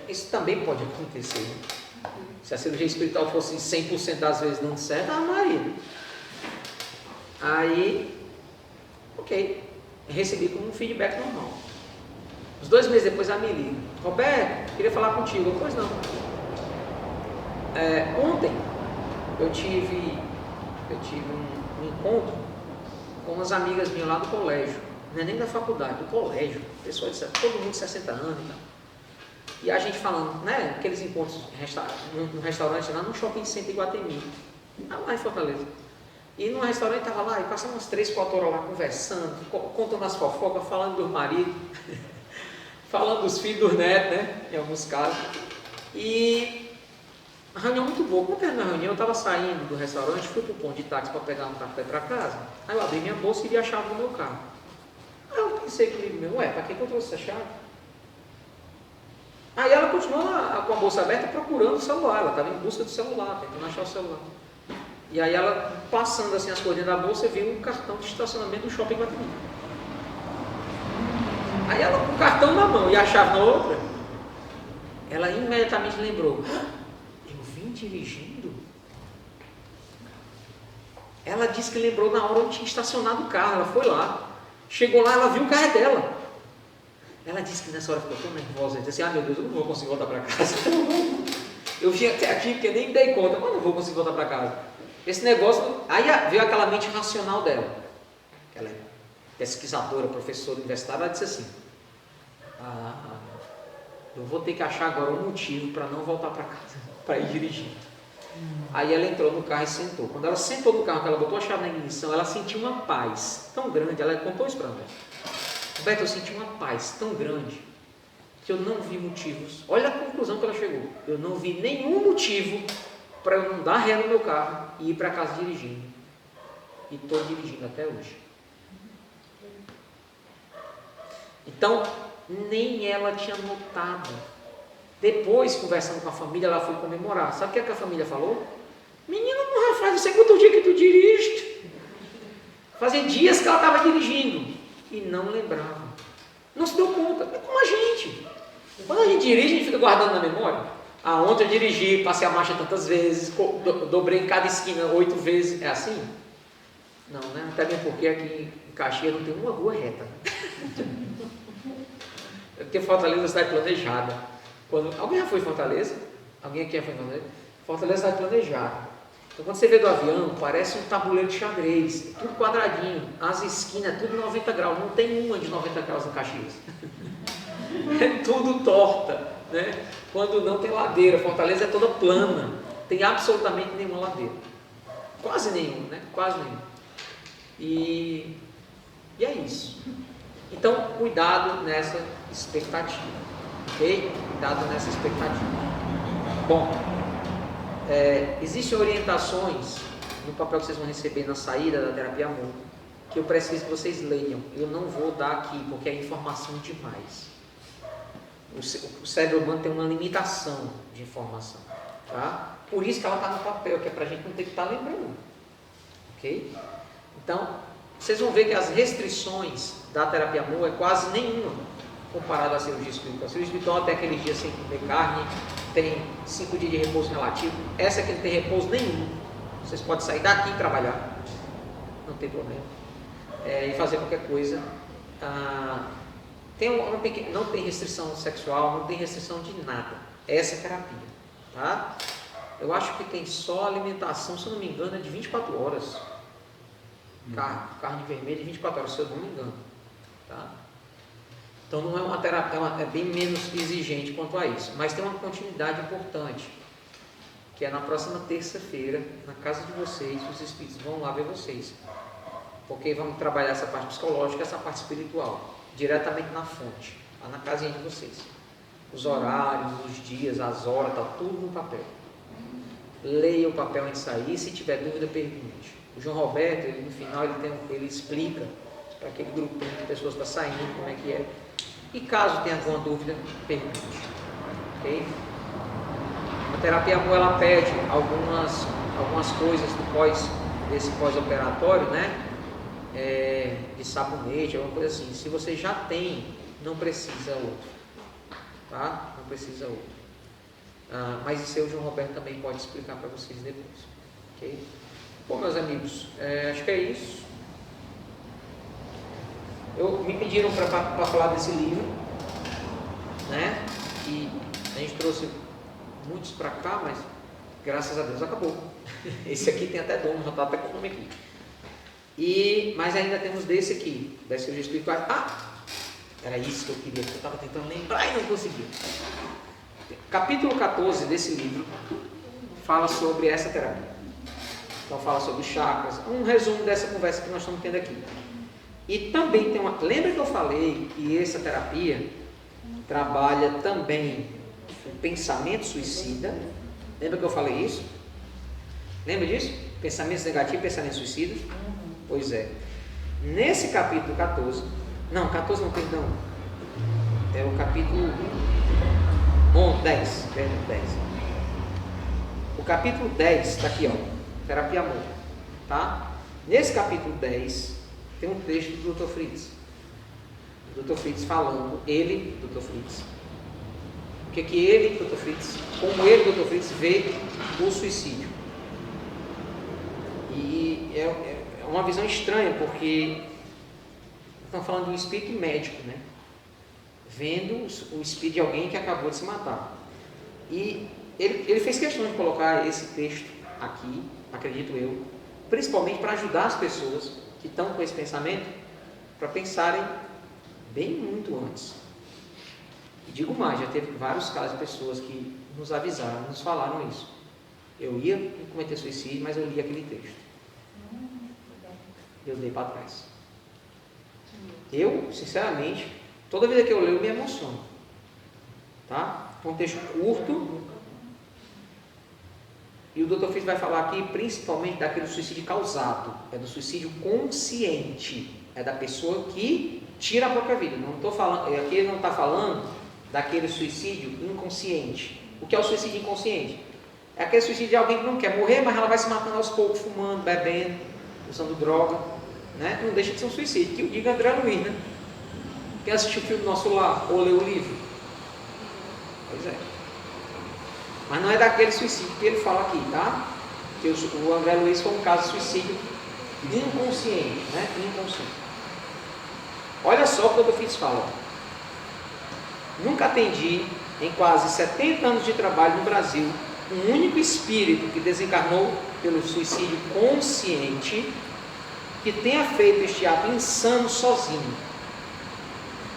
Isso também pode acontecer. Né? Se a cirurgia espiritual fosse 100% das vezes dando certo, Maria. Aí, ok. Recebi como um feedback normal. Uns 2 meses depois ela me liga. Roberto, queria falar contigo. Pois não. Ontem eu tive um encontro com umas amigas minhas lá do colégio. Não é nem da faculdade, do colégio. Pessoas de todo mundo de 60 anos e tal. E a gente falando, né? Aqueles encontros no restaurante lá no shopping center de Iguatemi. Lá em Fortaleza. E no restaurante estava lá e passamos umas 3, 4 horas lá conversando, contando as fofocas, falando dos maridos, falando dos filhos, dos netos, né? Em alguns casos. E uma reunião muito boa. Quando terminou a reunião, eu estava saindo do restaurante, fui para o ponto de táxi para pegar um café para casa. Aí eu abri minha bolsa e vi a chave do meu carro. Aí eu pensei comigo mesmo, para que eu trouxe essa chave? Aí ela continuou com a bolsa aberta procurando o celular, ela estava em busca do celular, tentando achar o celular. E aí ela, passando assim as coisas da bolsa, viu um cartão de estacionamento do shopping Guatemi. Aí ela, com o cartão na mão e a chave na outra, ela imediatamente lembrou, eu vim dirigindo? Ela disse que lembrou na hora onde tinha estacionado o carro, ela foi lá, chegou lá, ela viu o carro dela. Ela disse que nessa hora ficou tão nervosa, disse assim, meu Deus, eu não vou conseguir voltar para casa. Eu vim até aqui porque nem me dei conta, mas não vou conseguir voltar para casa. Esse negócio, aí veio aquela mente racional dela. Ela é pesquisadora, professora universitária, ela disse assim, eu vou ter que achar agora um motivo para não voltar para casa, para ir dirigindo. Aí ela entrou no carro e sentou. Quando ela sentou no carro, que ela botou a chave na ignição, ela sentiu uma paz tão grande, ela contou isso para mim. Roberto, eu senti uma paz tão grande que eu não vi motivos. Olha a conclusão que ela chegou. Eu não vi nenhum motivo para eu não dar ré no meu carro e ir para casa dirigindo. E estou dirigindo até hoje. Então, nem ela tinha notado. Depois, conversando com a família, ela foi comemorar. Sabe o que a família falou? Menina, não faz, não sei quanto dia que tu dirige. Fazia dias que ela estava dirigindo. E não lembrava. Não se deu conta. É como a gente. Quando a gente dirige, a gente fica guardando na memória. Ontem eu dirigi, passei a marcha tantas vezes, dobrei em cada esquina 8 vezes. É assim? Não, né? Até mesmo porque aqui em Caxias não tem uma rua reta. É porque Fortaleza é uma cidade planejada. Alguém já foi em Fortaleza? Alguém aqui já foi em Fortaleza? Fortaleza é uma cidade planejada. Então, quando você vê do avião, parece um tabuleiro de xadrez, tudo quadradinho, as esquinas, tudo 90 graus, não tem uma de 90 graus no Caxias. É tudo torta, né? Quando não tem ladeira, Fortaleza é toda plana, tem absolutamente nenhuma ladeira. Quase nenhuma, né? Quase nenhuma. E é isso. Então, cuidado nessa expectativa, ok? Cuidado nessa expectativa. Bom, existem orientações no papel que vocês vão receber na saída da terapia amor, que eu preciso que vocês leiam. Eu não vou dar aqui, porque é informação demais. O cérebro humano tem uma limitação de informação, tá? Por isso que ela está no papel, que é para a gente não ter que estar lembrando, ok? Então, vocês vão ver que as restrições da terapia amor é quase nenhuma comparado à cirurgia espiritual. A cirurgia espiritual até aqueles dias sem comer carne, tem 5 dias de repouso relativo. Essa aqui não tem repouso nenhum. Vocês podem sair daqui e trabalhar, não tem problema, e fazer qualquer coisa. Não tem restrição sexual, não tem restrição de nada. Essa é a terapia, tá? Eu acho que tem só alimentação, se eu não me engano, é de 24 horas. Carne vermelha de 24 horas, se eu não me engano, tá? Então não é uma terapia, é bem menos exigente quanto a isso, mas tem uma continuidade importante, que é na próxima terça-feira, na casa de vocês, os espíritos vão lá ver vocês. Porque vamos trabalhar essa parte psicológica, essa parte espiritual, diretamente na fonte, lá na casinha de vocês. Os horários, os dias, as horas, está tudo no papel. Leia o papel antes de sair, se tiver dúvida, pergunte. O João Roberto, no final, ele explica para aquele grupo de pessoas que está saindo, como é que é. E caso tenha alguma dúvida, pergunte. Ok? A terapia amor, ela pede algumas coisas desse pós-operatório, né? De sabonete, alguma coisa assim. Se você já tem, não precisa outro, tá? Não precisa outro. Mas isso aí o João Roberto também pode explicar para vocês depois, ok? Bom, meus amigos, acho que é isso. Me pediram para falar desse livro, né? E a gente trouxe muitos para cá, mas graças a Deus acabou. Esse aqui tem até dono, já está até com o nome aqui. Mas ainda temos desse aqui, da cirurgia espiritual. Era isso que eu queria, que eu estava tentando lembrar e não conseguia. Capítulo 14 desse livro fala sobre essa terapia. Então fala sobre chakras, um resumo dessa conversa que nós estamos tendo aqui. E também tem uma... Lembra que eu falei que essa terapia trabalha também o pensamento suicida? Lembra que eu falei isso? Lembra disso? Pensamentos negativos, pensamentos suicidas? Pois é. Nesse capítulo 14... Não, 14 não, perdão. É o capítulo 10. O capítulo 10 está aqui, ó. Terapia amor. Tá? Nesse capítulo 10 tem um texto do Dr. Fritz. O Dr. Fritz falando, ele, Dr. Fritz, o que ele, Dr. Fritz, como ele, Dr. Fritz, vê o suicídio. E é uma visão estranha, porque estamos falando de um espírito médico, né? Vendo o espírito de alguém que acabou de se matar. E ele fez questão de colocar esse texto aqui, acredito eu, principalmente para ajudar as pessoas que estão com esse pensamento, para pensarem bem muito antes. E digo mais, já teve vários casos de pessoas que nos avisaram, nos falaram isso. Eu ia cometer suicídio, mas eu li aquele texto. Eu dei para trás. Eu, sinceramente, toda vida que eu leio, eu me emociono. Tá? É um texto curto. E o Dr. Fritz vai falar aqui principalmente daquele suicídio causado. É do suicídio consciente. É da pessoa que tira a própria vida. Não estou falando, aqui ele não está falando daquele suicídio inconsciente. O que é o suicídio inconsciente? É aquele suicídio de alguém que não quer morrer, mas ela vai se matando aos poucos, fumando, bebendo, usando droga. Né? Não deixa de ser um suicídio. Que o diga André Luiz, né? Quem assistiu o filme Nosso Lar ou leu o livro? Pois é. Mas não é daquele suicídio que ele fala aqui, tá? Que o André Luiz foi um caso de suicídio inconsciente, né? Inconsciente. Olha só o que o Dr. Fritz fala. Nunca atendi, em quase 70 anos de trabalho no Brasil, um único espírito que desencarnou pelo suicídio consciente que tenha feito este ato insano sozinho.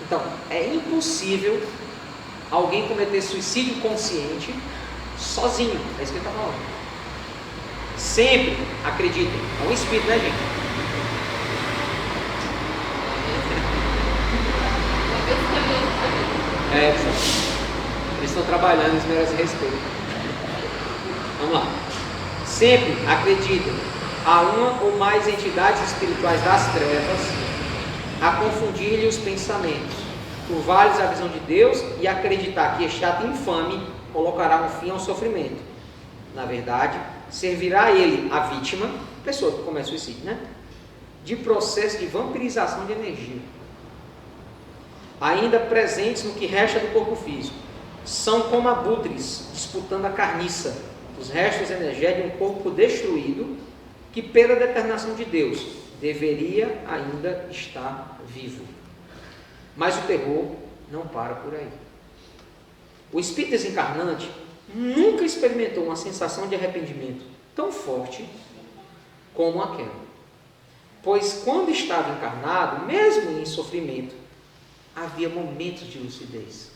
Então, é impossível alguém cometer suicídio consciente sozinho. É isso que ele está falando. Sempre, acreditem, é um espírito, né, gente? Eles estão trabalhando, eles merecem respeito. Vamos lá. Sempre, acreditem, há uma ou mais entidades espirituais das trevas a confundir-lhe os pensamentos, curvar-lhes a visão de Deus e acreditar que este ato infame colocará um fim ao sofrimento. Na verdade, servirá a ele, a vítima, pessoa que comete suicídio, né? De processo de vampirização de energia, ainda presentes no que resta do corpo físico. São como abutres disputando a carniça, os restos energéticos de um corpo destruído que, pela determinação de Deus, deveria ainda estar vivo. Mas o terror não para por aí. O espírito desencarnante nunca experimentou uma sensação de arrependimento tão forte como aquela. Pois quando estava encarnado, mesmo em sofrimento, havia momentos de lucidez,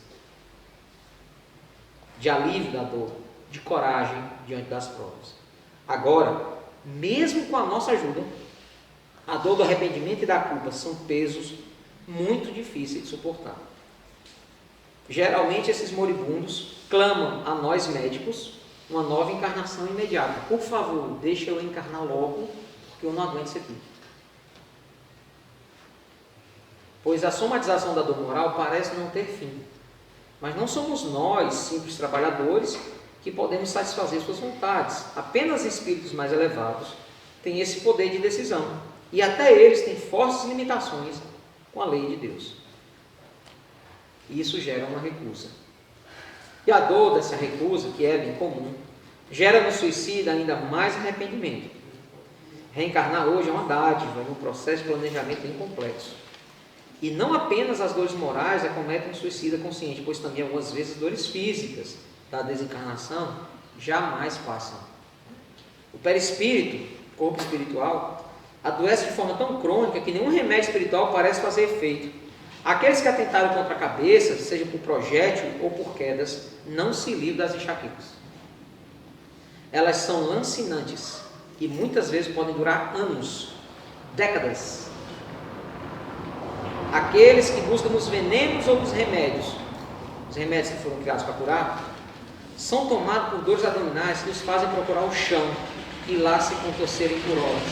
de alívio da dor, de coragem diante das provas. Agora, mesmo com a nossa ajuda, a dor do arrependimento e da culpa são pesos muito difíceis de suportar. Geralmente esses moribundos clamam a nós médicos uma nova encarnação imediata. Por favor, deixa eu encarnar logo, porque eu não aguento isso aqui. Pois a somatização da dor moral parece não ter fim. Mas não somos nós, simples trabalhadores, que podemos satisfazer suas vontades. Apenas espíritos mais elevados têm esse poder de decisão. E até eles têm fortes limitações com a lei de Deus. E isso gera uma recusa. E a dor dessa recusa, que é bem comum, gera no suicida ainda mais arrependimento. Reencarnar hoje é uma dádiva, um processo de planejamento bem complexo. E não apenas as dores morais acometem o suicida consciente, pois também algumas vezes dores físicas da desencarnação jamais passam. O perispírito, corpo espiritual, adoece de forma tão crônica que nenhum remédio espiritual parece fazer efeito. Aqueles que atentaram contra a cabeça, seja por projétil ou por quedas, não se livram das enxaquecas. Elas são lancinantes e muitas vezes podem durar anos, décadas. Aqueles que buscam nos venenos ou nos remédios, os remédios que foram criados para curar, são tomados por dores abdominais que os fazem procurar o chão e lá se contorcerem por horas.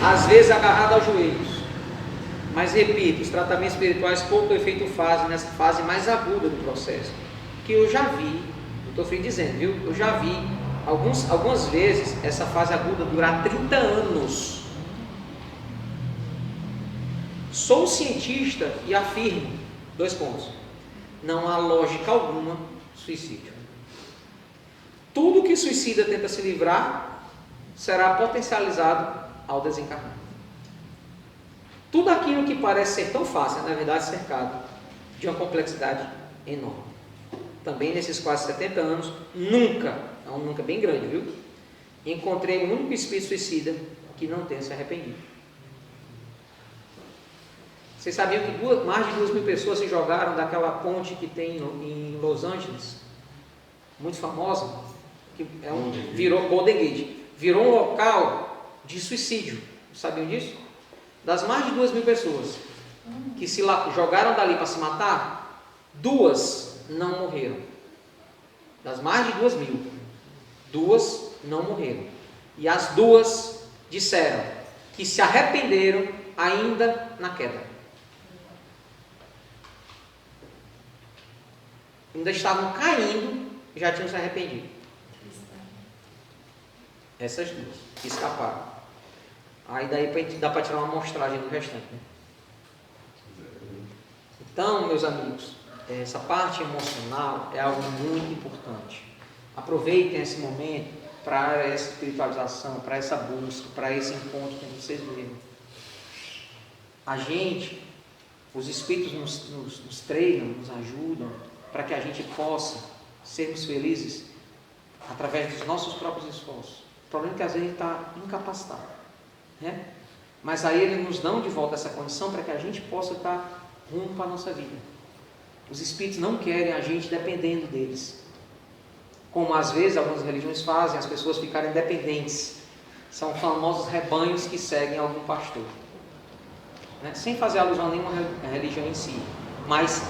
Às vezes agarrado aos joelhos. Mas repito, os tratamentos espirituais pouco efeito fazem nessa fase mais aguda do processo. Que eu já vi, estou dizendo, viu? Eu já vi algumas vezes essa fase aguda durar 30 anos. Sou cientista e afirmo, 2 pontos, não há lógica alguma suicídio. Tudo que suicida tenta se livrar será potencializado ao desencarnar. Tudo aquilo que parece ser tão fácil, na verdade, cercado de uma complexidade enorme. Também nesses quase 70 anos, nunca, é um nunca bem grande, viu? Encontrei um único espírito suicida que não tenha se arrependido. Vocês sabiam que mais de 2.000 pessoas se jogaram daquela ponte que tem em Los Angeles, muito famosa, que virou Golden Gate, virou um local de suicídio. Sabiam disso? Das mais de 2.000 pessoas que se jogaram dali para se matar, 2 não morreram. Das mais de 2.000, 2 não morreram. E as 2 disseram que se arrependeram ainda na queda. Ainda estavam caindo e já tinham se arrependido. Essas 2 que escaparam. Aí daí dá para tirar uma amostragem do restante, né? Então, meus amigos, essa parte emocional é algo muito importante. Aproveitem esse momento para essa espiritualização, para essa busca, para esse encontro com vocês mesmos. A gente, os espíritos nos treinam, nos ajudam para que a gente possa sermos felizes através dos nossos próprios esforços. O problema é que às vezes a gente está incapacitado, né? Mas aí eles nos dão de volta essa condição para que a gente possa estar rumo para a nossa vida. Os espíritos não querem a gente dependendo deles, como às vezes algumas religiões fazem, as pessoas ficarem dependentes. São famosos rebanhos que seguem algum pastor, né? Sem fazer alusão a nenhuma religião em si, mas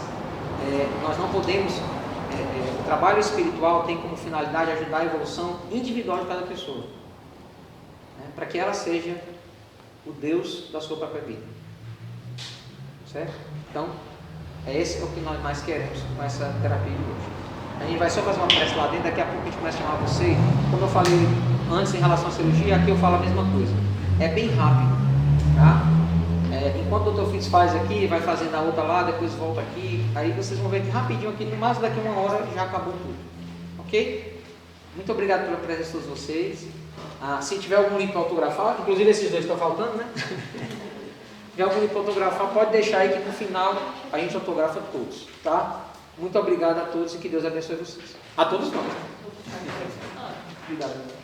nós não podemos, o trabalho espiritual tem como finalidade ajudar a evolução individual de cada pessoa, né? Para que ela seja o Deus da sua própria vida, certo? Então, esse é o que nós mais queremos com essa terapia de hoje. A gente vai só fazer uma prece lá dentro, daqui a pouco a gente começa a chamar você. Como eu falei antes em relação à cirurgia, aqui eu falo a mesma coisa. É bem rápido, tá? Enquanto o Dr. Fitz faz aqui, vai fazendo a outra lá, depois volta aqui, aí vocês vão ver que rapidinho aqui, no máximo daqui a 1 hora já acabou tudo, ok? Muito obrigado pela presença de todos vocês. Se tiver algum livro para autografar, inclusive esses 2 estão faltando, né? Se tiver algum livro para autografar, pode deixar aí que no final a gente autografa todos, tá? Muito obrigado a todos e que Deus abençoe vocês. A todos nós. Obrigado.